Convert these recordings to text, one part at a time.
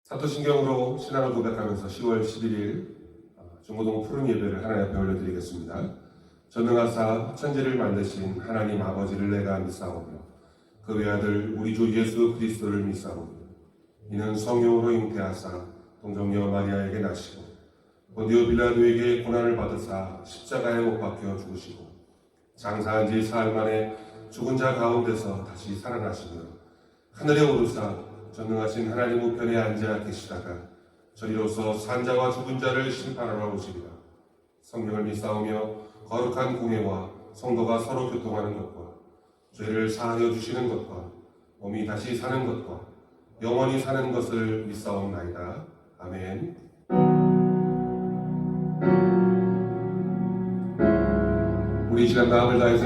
사도신경으로 신앙을 고백하면서 10월 11일 중고동 푸른 예배를 하나님 앞에 올려드리겠습니다. 전능하사 천지를 만드신 하나님 아버지를 내가 믿사오며 그 외아들 우리 주 예수 그리스도를 믿사오며 이는 성령으로 잉태하사 동정녀 마리아에게 나시고 본디오 빌라도에게 고난을 받으사 십자가에 못 박혀 죽으시고 장사한 지 사흘 만에 죽은 자 가운데서 다시 살아나시며 하늘에 오르사 전능하신 하나님 우편에 앉아 계시다가 저리로서 산자와 죽은 자를 심판하러 오시리라. 성령을 믿사오며 거룩한 공예와 성도가 서로 교통하는 것과 죄를 사하여 주시는 것과 몸이 다시 사는 것과 영원히 사는 것을 믿사옵나이다. 아멘. 우리 이 시간 마음을 다해서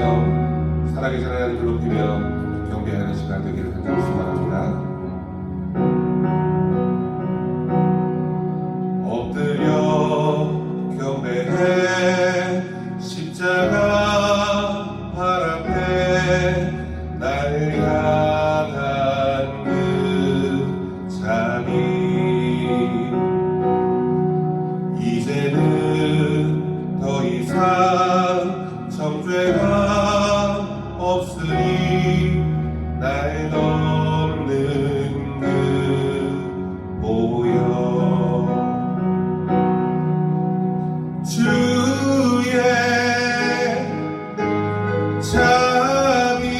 살아계신 하나님을 높이며 경배하는 시간 되기를 간절히 소망합니다. 엎드려 경배해 십자가 발 앞에 날 향한 그 자비 이제는 더 이상 정죄가 없으니 날 덮는 그 보혈 주의 자비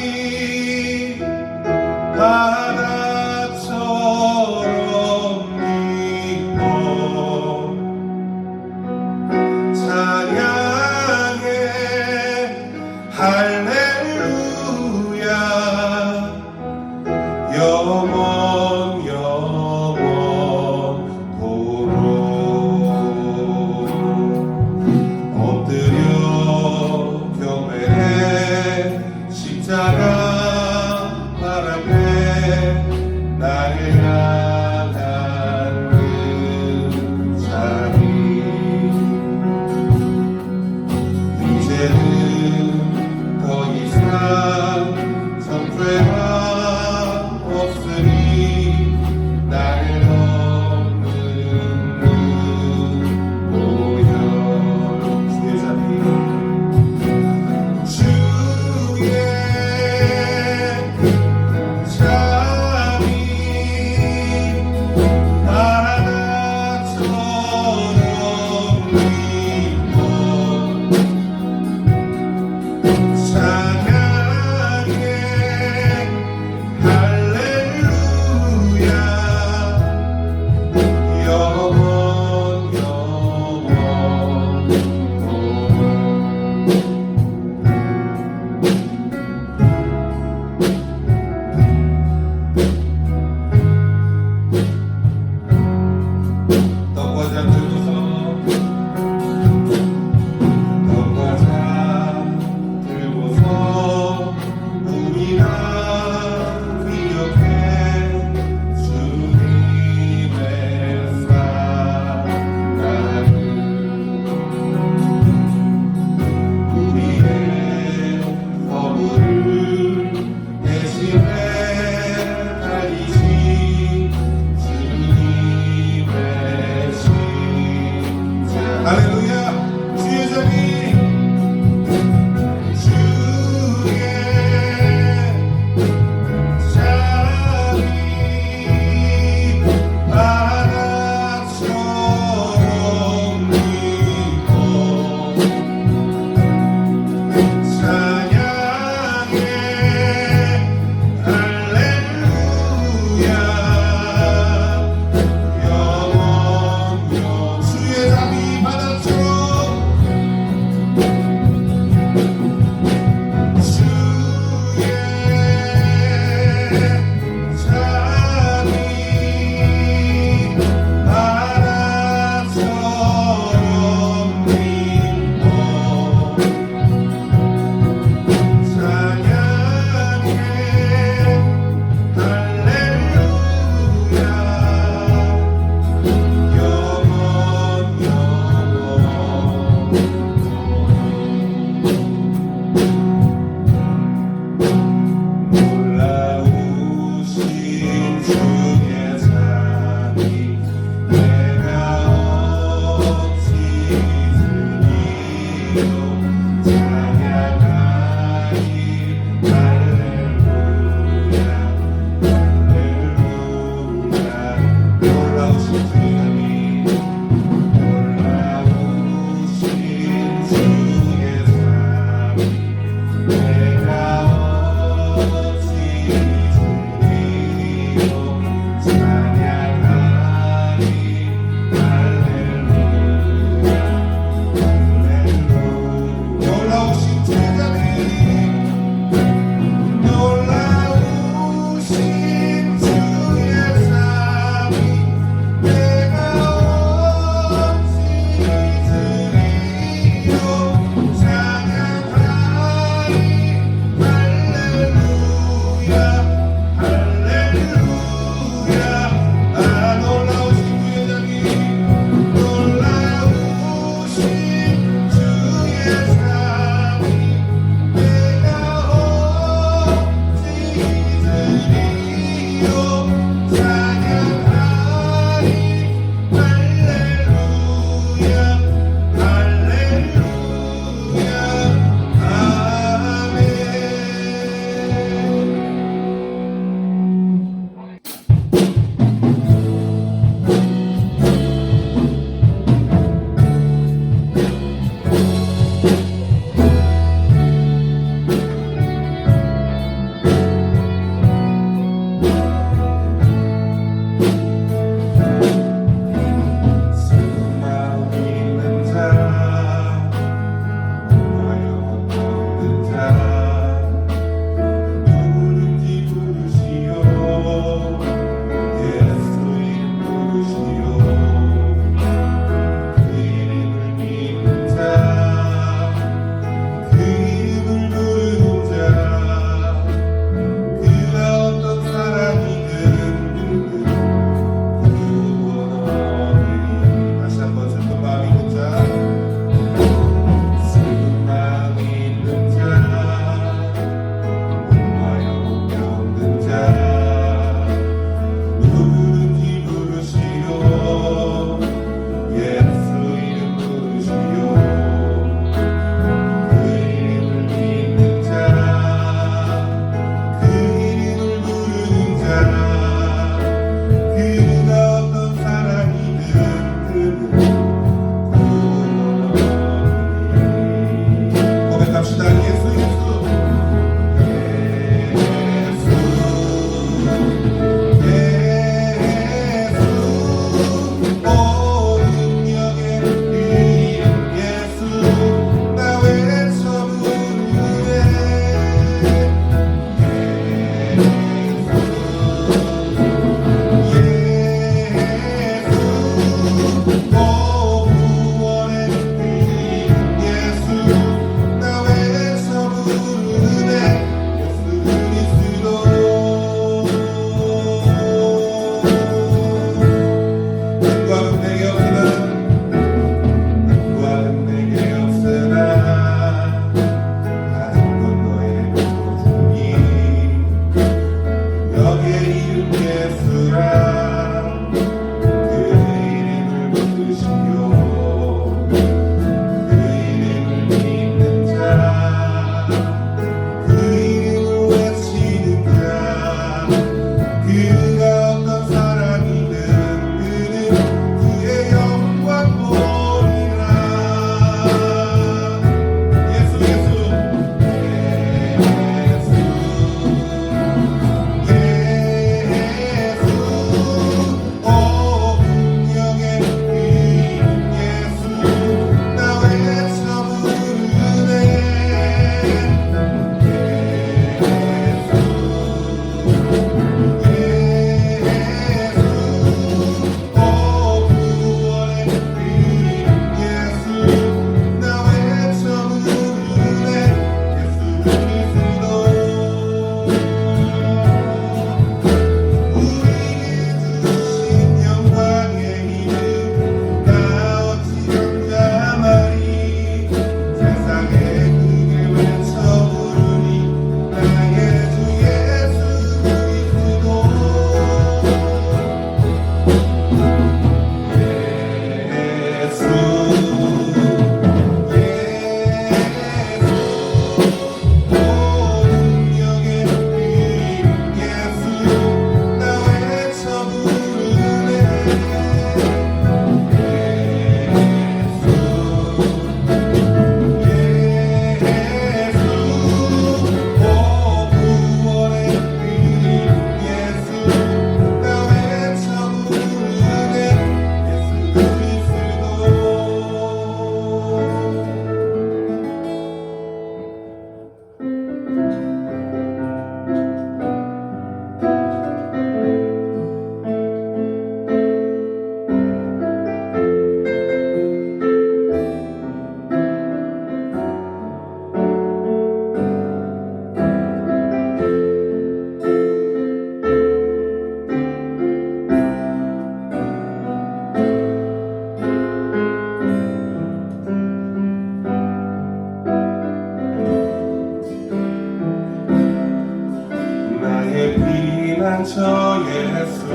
저 예수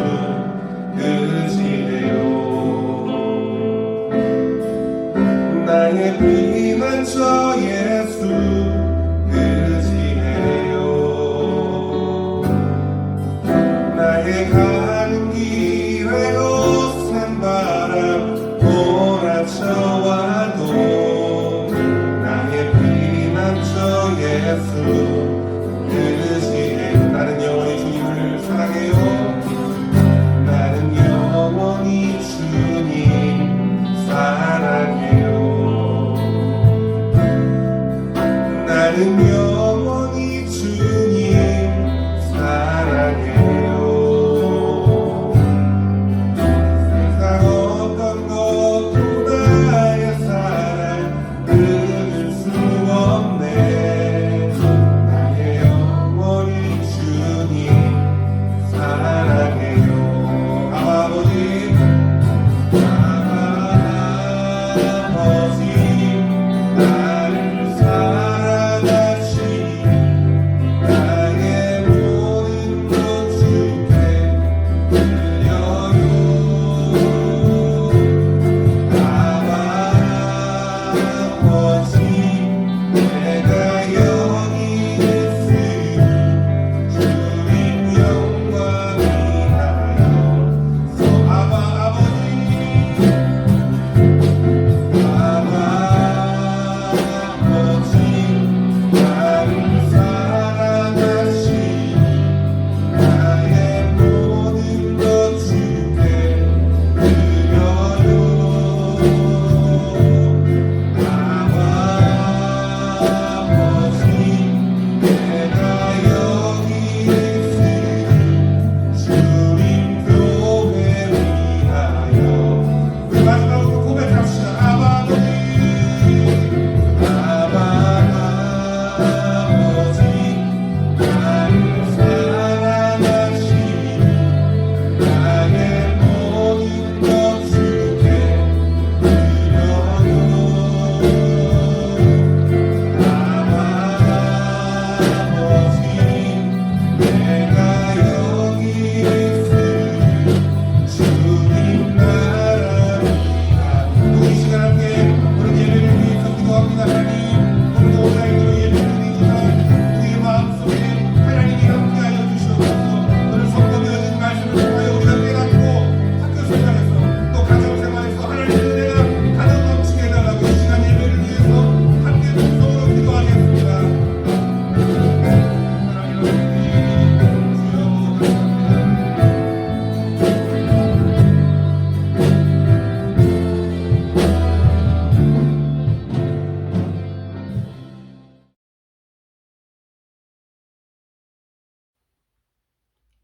의지해요. 나의 피난처 예수 의지해요. 나의 가는 길에 거센 바람 몰아쳐와도 나의 피난처 예수 의지해요. 나는 영원히 주님을 사랑해요. 나는 영원히 주님 사랑해요.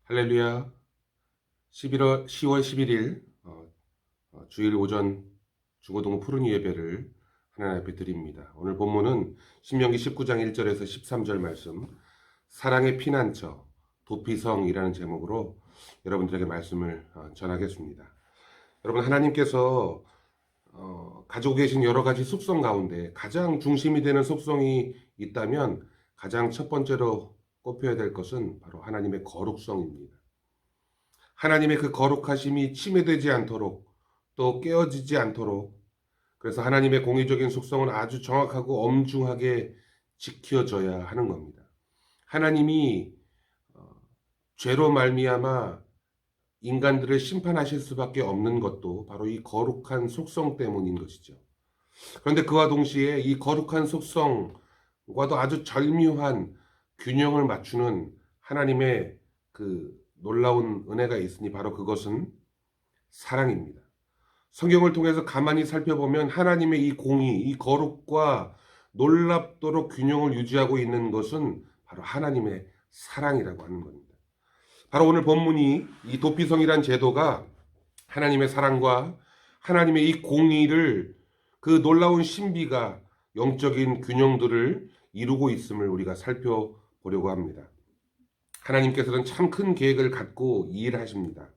할렐루야. 10월 11일 주일 오전 중고등부 푸른 예배를 하나님 앞에 드립니다. 오늘 본문은 신명기 19장 1절에서 13절 말씀, 사랑의 피난처 도피성이라는 제목으로 여러분들에게 말씀을 전하겠습니다. 여러분, 하나님께서 가지고 계신 여러 가지 속성 가운데 가장 중심이 되는 속성이 있다면 가장 첫 번째로 꼽혀야 될 것은 바로 하나님의 거룩성입니다. 하나님의 그 거룩하심이 침해되지 않도록 또 깨어지지 않도록, 그래서 하나님의 공의적인 속성은 아주 정확하고 엄중하게 지켜져야 하는 겁니다. 하나님이 죄로 말미암아 인간들을 심판하실 수밖에 없는 것도 바로 이 거룩한 속성 때문인 것이죠. 그런데 그와 동시에 이 거룩한 속성과도 아주 절묘한 균형을 맞추는 하나님의 그 놀라운 은혜가 있으니 바로 그것은 사랑입니다. 성경을 통해서 가만히 살펴보면 하나님의 이 공의, 이 거룩과 놀랍도록 균형을 유지하고 있는 것은 바로 하나님의 사랑이라고 하는 겁니다. 바로 오늘 본문이 이 도피성이란 제도가 하나님의 사랑과 하나님의 이 공의를, 그 놀라운 신비가 영적인 균형들을 이루고 있음을 우리가 살펴보려고 합니다. 하나님께서는 참 큰 계획을 갖고 일하십니다.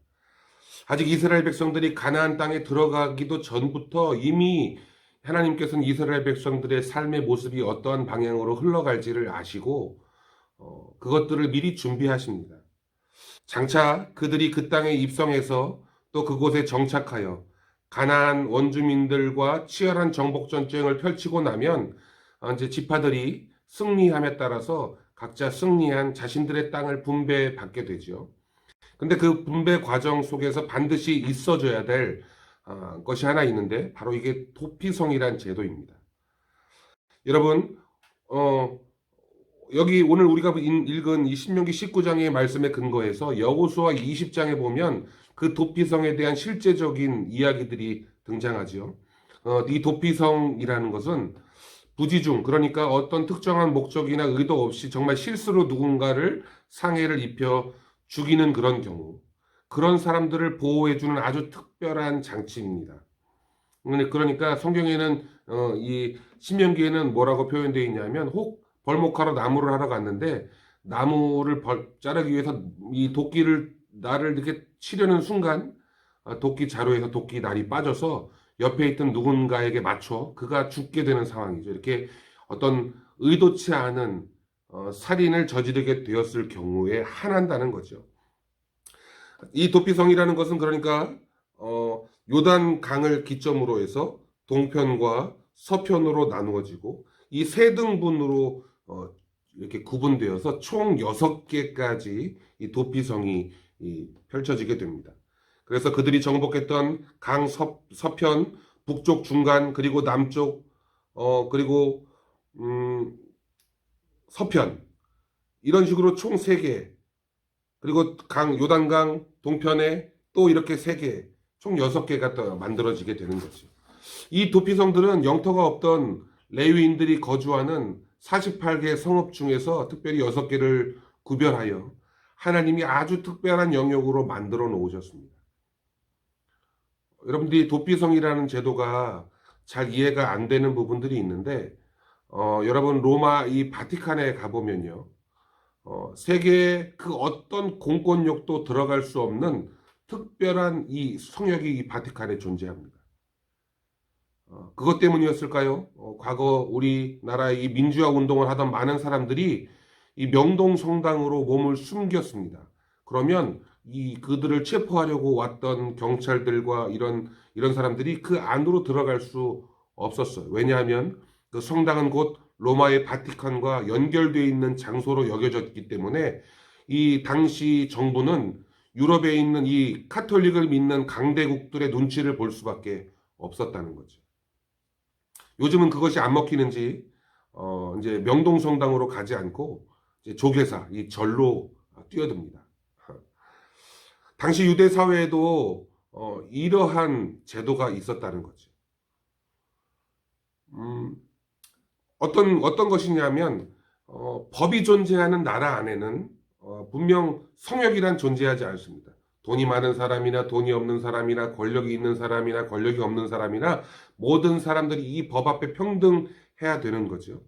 아직 이스라엘 백성들이 가나안 땅에 들어가기도 전부터 이미 하나님께서는 이스라엘 백성들의 삶의 모습이 어떠한 방향으로 흘러갈지를 아시고 그것들을 미리 준비하십니다. 장차 그들이 그 땅에 입성해서 또 그곳에 정착하여 가나안 원주민들과 치열한 정복 전쟁을 펼치고 나면 이제 지파들이 승리함에 따라서 각자 승리한 자신들의 땅을 분배받게 되죠. 근데 그 분배 과정 속에서 반드시 있어줘야 될 것이 하나 있는데 바로 이게 도피성이란 제도입니다. 여러분, 여기 오늘 우리가 읽은 이 신명기 19장의 말씀에 근거해서 여호수아 20장에 보면 그 도피성에 대한 실제적인 이야기들이 등장하죠. 이 도피성이라는 것은 부지중, 그러니까 어떤 특정한 목적이나 의도 없이 정말 실수로 누군가를 상해를 입혀 죽이는 그런 경우, 그런 사람들을 보호해주는 아주 특별한 장치입니다. 그러니까 성경에는 이 신명기에는 뭐라고 표현되어 있냐면, 혹 벌목하러 나무를 하러 갔는데 나무를 자르기 위해서 이 도끼를 날을 이렇게 치려는 순간 도끼 자루에서 도끼 날이 빠져서 옆에 있던 누군가에게 맞춰 그가 죽게 되는 상황이죠. 이렇게 어떤 의도치 않은 살인을 저지르게 되었을 경우에 한한다는 거죠. 이 도피성이라는 것은 그러니까 요단 강을 기점으로 해서 동편과 서편으로 나누어지고 이 세 등분으로 이렇게 구분되어서 총 6개까지 이 도피성이 펼쳐지게 됩니다. 그래서 그들이 정복했던 강 서편, 북쪽 중간, 그리고 남쪽, 그리고 서편, 이런 식으로 총 3개, 그리고 요단강 동편에 또 이렇게 3개, 총 6개가 또 만들어지게 되는 거죠. 이 도피성들은 영토가 없던 레위인들이 거주하는 48개 성읍 중에서 특별히 6개를 구별하여 하나님이 아주 특별한 영역으로 만들어 놓으셨습니다. 여러분들이 도피성이라는 제도가 잘 이해가 안 되는 부분들이 있는데 여러분 로마 이 바티칸에 가보면요, 세계의 그 어떤 공권력도 들어갈 수 없는 특별한 이 성역이 이 바티칸에 존재합니다. 그것 때문이었을까요? 과거 우리나라의 이 민주화 운동을 하던 많은 사람들이 이 명동 성당으로 몸을 숨겼습니다. 그러면 그들을 체포하려고 왔던 경찰들과 이런 사람들이 그 안으로 들어갈 수 없었어요. 왜냐하면 그 성당은 곧 로마의 바티칸과 연결되어 있는 장소로 여겨졌기 때문에 이 당시 정부는 유럽에 있는 이 카톨릭을 믿는 강대국들의 눈치를 볼 수밖에 없었다는 거죠. 요즘은 그것이 안 먹히는지 이제 명동 성당으로 가지 않고 이제 조계사, 이 절로 뛰어듭니다. 당시 유대 사회에도 이러한 제도가 있었다는 거죠. 어떤 것이냐면 법이 존재하는 나라 안에는 분명 성역이란 존재하지 않습니다. 돈이 많은 사람이나 돈이 없는 사람이나 권력이 있는 사람이나 권력이 없는 사람이나 모든 사람들이 이 법 앞에 평등해야 되는 거죠.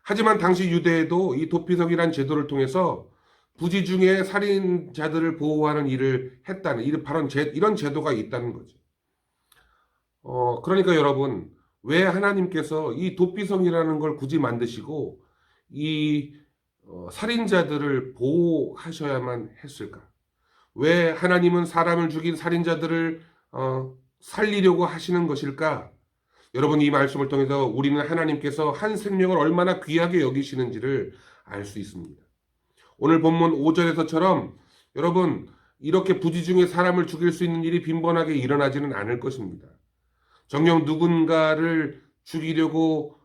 하지만 당시 유대에도 이 도피성이란 제도를 통해서 부지 중에 살인자들을 보호하는 일을 했다는 이런 제도가 있다는 거죠. 그러니까 여러분, 왜 하나님께서 이 도피성이라는 걸 굳이 만드시고 이 살인자들을 보호하셔야만 했을까? 왜 하나님은 사람을 죽인 살인자들을 살리려고 하시는 것일까? 여러분, 이 말씀을 통해서 우리는 하나님께서 한 생명을 얼마나 귀하게 여기시는지를 알 수 있습니다. 오늘 본문 5절에서처럼 여러분, 이렇게 부지 중에 사람을 죽일 수 있는 일이 빈번하게 일어나지는 않을 것입니다. 정녕 누군가를 죽이려고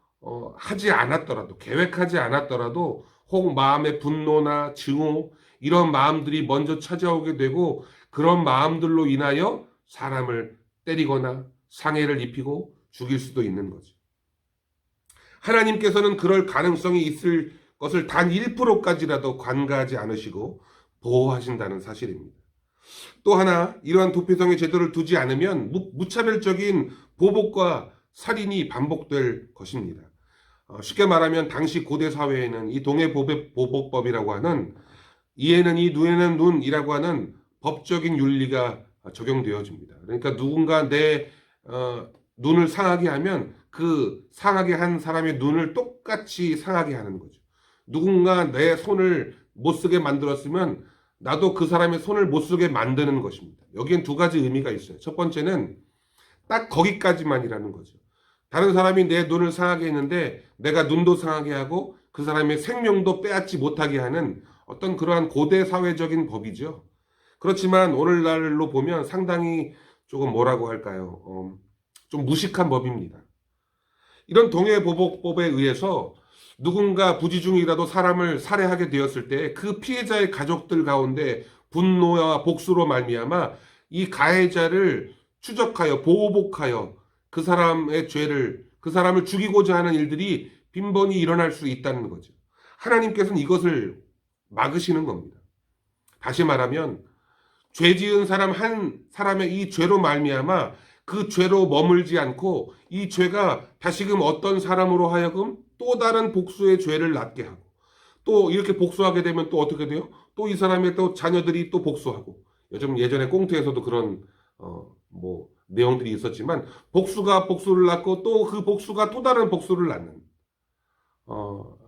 하지 않았더라도, 계획하지 않았더라도 혹 마음의 분노나 증오 이런 마음들이 먼저 찾아오게 되고 그런 마음들로 인하여 사람을 때리거나 상해를 입히고 죽일 수도 있는 거죠. 하나님께서는 그럴 가능성이 있을 것을 단 1%까지라도 관가하지 않으시고 보호하신다는 사실입니다. 또 하나, 이러한 도피성의 제도를 두지 않으면 무차별적인 보복과 살인이 반복될 것입니다. 쉽게 말하면 당시 고대 사회에는 이 동해보복법이라고 하는 이에는 이, 눈에는 눈이라고 하는 법적인 윤리가 적용되어집니다. 그러니까 누군가 내 눈을 상하게 하면 그 상하게 한 사람의 눈을 똑같이 상하게 하는 거죠. 누군가 내 손을 못 쓰게 만들었으면 나도 그 사람의 손을 못 쓰게 만드는 것입니다. 여기엔 두 가지 의미가 있어요. 첫 번째는 딱 거기까지만이라는 거죠. 다른 사람이 내 눈을 상하게 했는데 내가 눈도 상하게 하고 그 사람의 생명도 빼앗지 못하게 하는 어떤 그러한 고대 사회적인 법이죠. 그렇지만 오늘날로 보면 상당히 조금 뭐라고 할까요? 좀 무식한 법입니다. 이런 동해보복법에 의해서 누군가 부지 중이라도 사람을 살해하게 되었을 때 그 피해자의 가족들 가운데 분노와 복수로 말미암아 이 가해자를 추적하여 보복하여 그 사람의 죄를, 그 사람을 죽이고자 하는 일들이 빈번히 일어날 수 있다는 거죠. 하나님께서는 이것을 막으시는 겁니다. 다시 말하면 죄 지은 사람 한 사람의 이 죄로 말미암아 그 죄로 머물지 않고 이 죄가 다시금 어떤 사람으로 하여금 또 다른 복수의 죄를 낳게 하고 또 이렇게 복수하게 되면 또 어떻게 돼요? 또 이 사람의 또 자녀들이 또 복수하고 요즘 예전에 꽁트에서도 그런 내용들이 있었지만 복수가 복수를 낳고 또 그 복수가 또 다른 복수를 낳는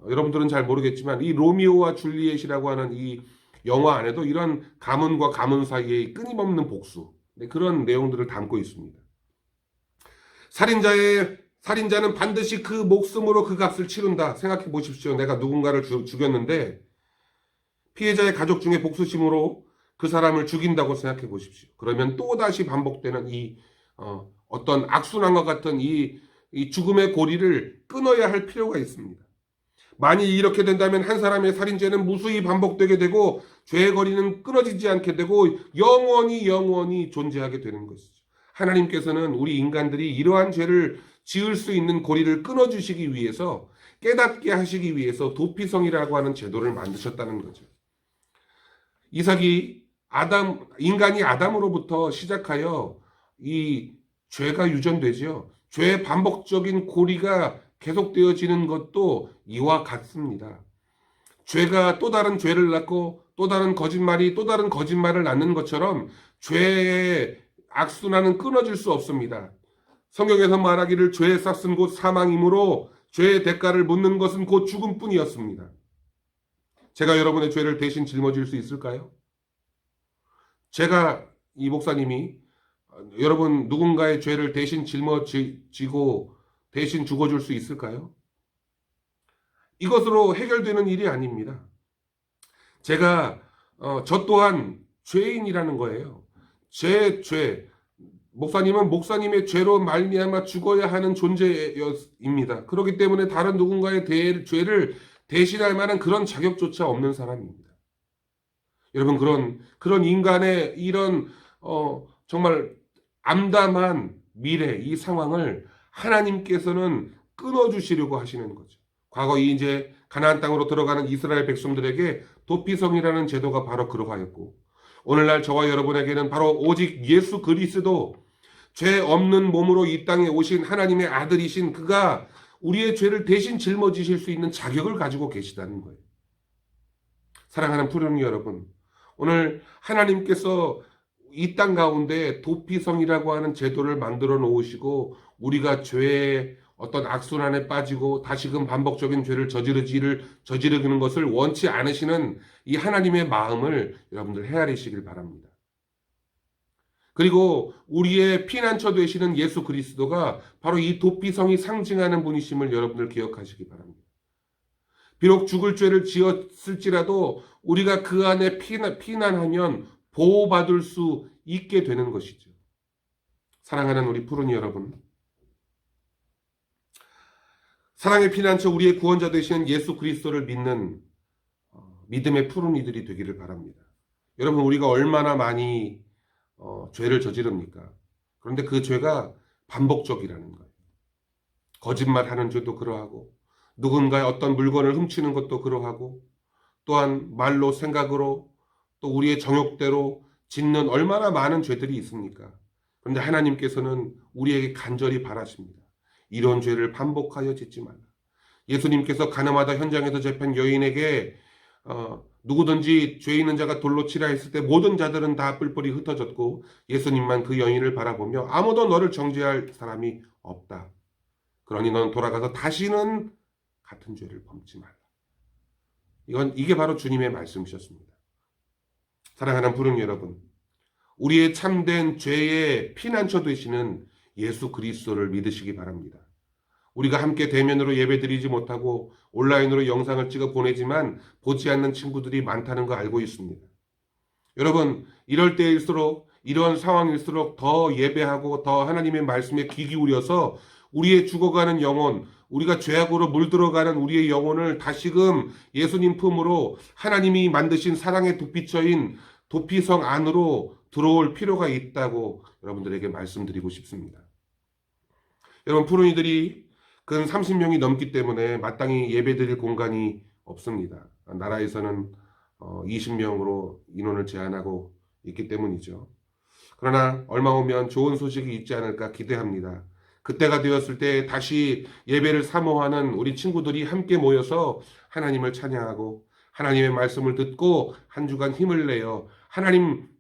여러분들은 잘 모르겠지만 이 로미오와 줄리엣이라고 하는 이 영화 안에도 이런 가문과 가문 사이의 끊임없는 복수 그런 내용들을 담고 있습니다. 살인자는 반드시 그 목숨으로 그 값을 치른다. 생각해 보십시오. 내가 누군가를 죽였는데 피해자의 가족 중에 복수심으로 그 사람을 죽인다고 생각해 보십시오. 그러면 또다시 반복되는 이 어떤 악순환과 같은 이 죽음의 고리를 끊어야 할 필요가 있습니다. 만일 이렇게 된다면 한 사람의 살인죄는 무수히 반복되게 되고 죄의 거리는 끊어지지 않게 되고 영원히 존재하게 되는 것이죠. 하나님께서는 우리 인간들이 이러한 죄를 지을 수 있는 고리를 끊어주시기 위해서 깨닫게 하시기 위해서 도피성이라고 하는 제도를 만드셨다는 거죠. 인간이 아담으로부터 시작하여 이 죄가 유전되죠. 죄의 반복적인 고리가 계속되어지는 것도 이와 같습니다. 죄가 또 다른 죄를 낳고 또 다른 거짓말을 낳는 것처럼 죄의 악순환은 끊어질 수 없습니다. 성경에서 말하기를 죄의 싹은 곧 사망이므로 죄의 대가를 묻는 것은 곧 죽음뿐이었습니다. 제가 여러분의 죄를 대신 짊어질 수 있을까요? 제가 이 목사님이 여러분 누군가의 죄를 대신 짊어지고 대신 죽어줄 수 있을까요? 이것으로 해결되는 일이 아닙니다. 저 또한 죄인이라는 거예요. 목사님은 목사님의 죄로 말미암아 죽어야 하는 존재입니다. 그렇기 때문에 다른 누군가의 죄를 대신할 만한 그런 자격조차 없는 사람입니다. 여러분 그런 인간의 이런 정말 암담한 미래 이 상황을 하나님께서는 끊어주시려고 하시는 거죠. 과거 이제 가나안 땅으로 들어가는 이스라엘 백성들에게 도피성이라는 제도가 바로 그러하였고, 오늘날 저와 여러분에게는 바로 오직 예수 그리스도, 죄 없는 몸으로 이 땅에 오신 하나님의 아들이신 그가 우리의 죄를 대신 짊어지실 수 있는 자격을 가지고 계시다는 거예요. 사랑하는 푸른이 여러분, 오늘 하나님께서 이 땅 가운데 도피성이라고 하는 제도를 만들어 놓으시고 우리가 죄의 어떤 악순환에 빠지고 다시금 반복적인 죄를 저지르는 것을 원치 않으시는 이 하나님의 마음을 여러분들 헤아리시길 바랍니다. 그리고 우리의 피난처 되시는 예수 그리스도가 바로 이 도피성이 상징하는 분이심을 여러분들 기억하시기 바랍니다. 비록 죽을 죄를 지었을지라도 우리가 그 안에 피난하면 보호받을 수 있게 되는 것이죠. 사랑하는 우리 푸른이 여러분, 사랑의 피난처 우리의 구원자 되시는 예수 그리스도를 믿는 믿음의 푸른이들이 되기를 바랍니다. 여러분, 우리가 얼마나 많이 죄를 저지릅니까? 그런데 그 죄가 반복적이라는 거예요. 거짓말하는 죄도 그러하고, 누군가의 어떤 물건을 훔치는 것도 그러하고, 또한 말로 생각으로 또 우리의 정욕대로 짓는 얼마나 많은 죄들이 있습니까? 그런데 하나님께서는 우리에게 간절히 바라십니다. 이런 죄를 반복하여 짓지 말라. 예수님께서 가늠하다 현장에서 잡힌 여인에게 누구든지 죄 있는 자가 돌로 치라 했을 때 모든 자들은 다 뿔뿔이 흩어졌고 예수님만 그 여인을 바라보며 아무도 너를 정죄할 사람이 없다. 그러니 너는 돌아가서 다시는 같은 죄를 범치 말라. 이게 바로 주님의 말씀이셨습니다. 사랑하는 푸른 여러분, 우리의 참된 죄의 피난처 되시는 예수 그리스도를 믿으시기 바랍니다. 우리가 함께 대면으로 예배드리지 못하고 온라인으로 영상을 찍어 보내지만 보지 않는 친구들이 많다는 거 알고 있습니다. 여러분, 이럴 때일수록, 이런 상황일수록 더 예배하고 더 하나님의 말씀에 귀 기울여서 우리의 죽어가는 영혼, 우리가 죄악으로 물들어가는 우리의 영혼을 다시금 예수님 품으로 하나님이 만드신 사랑의 도피처인 도피성 안으로 들어올 필요가 있다고 여러분들에게 말씀드리고 싶습니다. 여러분, 푸른이들이 근 30명이 넘기 때문에 마땅히 예배드릴 공간이 없습니다. 나라에서는 20명으로 인원을 제한하고 있기 때문이죠. 그러나 얼마 오면 좋은 소식이 있지 않을까 기대합니다. 그때가 되었을 때 다시 예배를 사모하는 우리 친구들이 함께 모여서 하나님을 찬양하고 하나님의 말씀을 듣고 한 주간 힘을 내어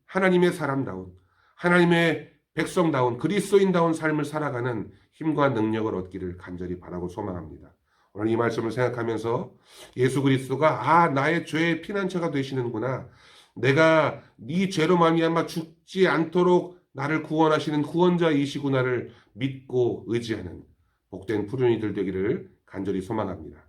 하나님의 사람다운, 하나님의 백성다운, 그리스도인다운 삶을 살아가는 힘과 능력을 얻기를 간절히 바라고 소망합니다. 오늘 이 말씀을 생각하면서 예수 그리스도가 나의 죄의 피난처가 되시는구나. 내가 네 죄로 말미암아 죽지 않도록 나를 구원하시는 구원자이시구나를 믿고 의지하는 복된 푸른이들 되기를 간절히 소망합니다.